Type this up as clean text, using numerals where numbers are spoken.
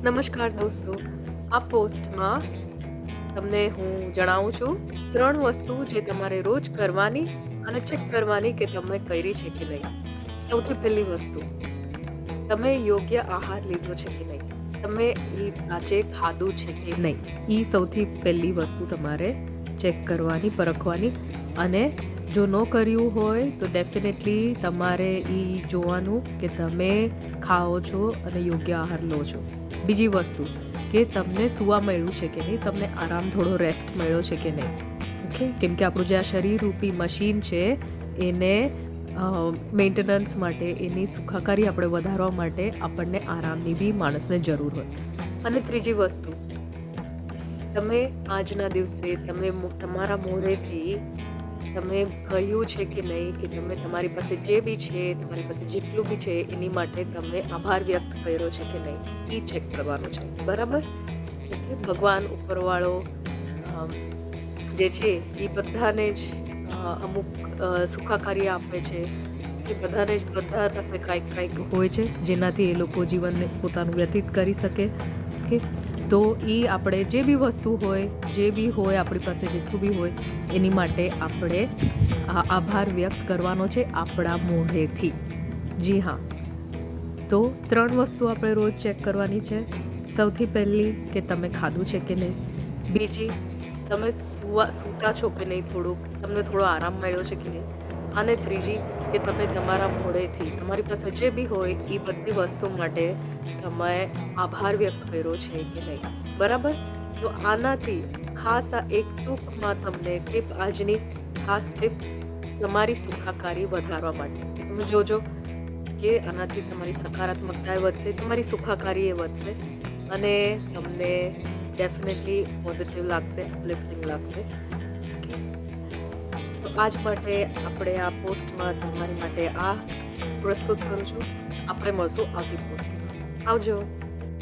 નમસ્કાર દોસ્તો, આ પોસ્ટમાં તમને હું જણાવું છું 3 વસ્તુ જે તમારે રોજ કરવાની અને ચેક કરવાની કે તમે કરી છે કે નહીં. સૌથી પહેલી વસ્તુ, તમે યોગ્ય આહાર લીધો છે કે નહીં, તમે આજે ખાધું છે કે નહીં. એ સૌથી પહેલી વસ્તુ તમારે ચેક કરવાની, પરખવાની. અને જો ન કર્યું હોય તો ડેફિનેટલી તમારે એ જોવાનું કે તમે ખાઓ છો અને યોગ્ય આહાર લો છો. બીજી વસ્તુ કે તમને સૂવા મળ્યું છે કે નહીં, તમને આરામ, થોડો રેસ્ટ મળ્યો છે કે નહીં. ઓકે, કેમ કે આપણું જે આ શરીરરૂપી મશીન છે એને મેન્ટેનન્સ માટે, એની સુખાકારી આપણે વધારવા માટે આપણને આરામની બી માણસને જરૂર હોય. અને ત્રીજી વસ્તુ, તમે આજના દિવસે તમારા મોઢેથી તમે કહ્યું છે કે નહીં કે તમે તમારી પાસે જે બી છે, તમારી પાસે જેટલું બી છે એની માટે તમે આભાર વ્યક્ત કર્યો છે કે નહીં, એ ચેક કરવાનું છે. બરાબર? ઓકે, ભગવાન ઉપરવાળો જે છે એ બધાને જ અમુક સુખાકારી આપે છે. એ બધા પાસે કાંઈક હોય છે જેનાથી એ લોકો જીવનને પોતાનું વ્યતીત કરી શકે. ઓકે, તો એ આપણે જે બી વસ્તુ હોય, જે બી હોય, આપણી પાસે જેટલું બી હોય એની માટે આપણે આભાર વ્યક્ત કરવાનો છે આપણા મોઢેથી. જી હા, તો 3 વસ્તુ આપણે રોજ ચેક કરવાની છે. સૌથી પહેલી કે તમે ખાધું છે કે નહીં. બીજી, તમે સૂતા છો કે નહીં, તમને થોડો આરામ મળ્યો છે કે નહીં. અને ત્રીજી કે તમે તમારા મોઢેથી તમારી પાસે જે બી હોય એ બધી વસ્તુ માટે તમે આભાર વ્યક્ત કર્યો છે કે નહીં. બરાબર? તો આનાથી ખાસ આ એક ટૂંકમાં તમને ટીપ, આજની ખાસ ટીપ તમારી સુખાકારી વધારવા માટે. તમે જોજો કે આનાથી તમારી સકારાત્મકતા વધશે, તમારી સુખાકારી એ વધશે અને તમને ડેફિનેટલી પોઝિટિવ લાગશે, અપલિફ્ટિંગ લાગશે. તો આજ માટે આપણે આ પોસ્ટમાં તમારી માટે આ પ્રસ્તુત કરું છું. આપણે મળશું આવતી પોસ્ટમાં. આવજો.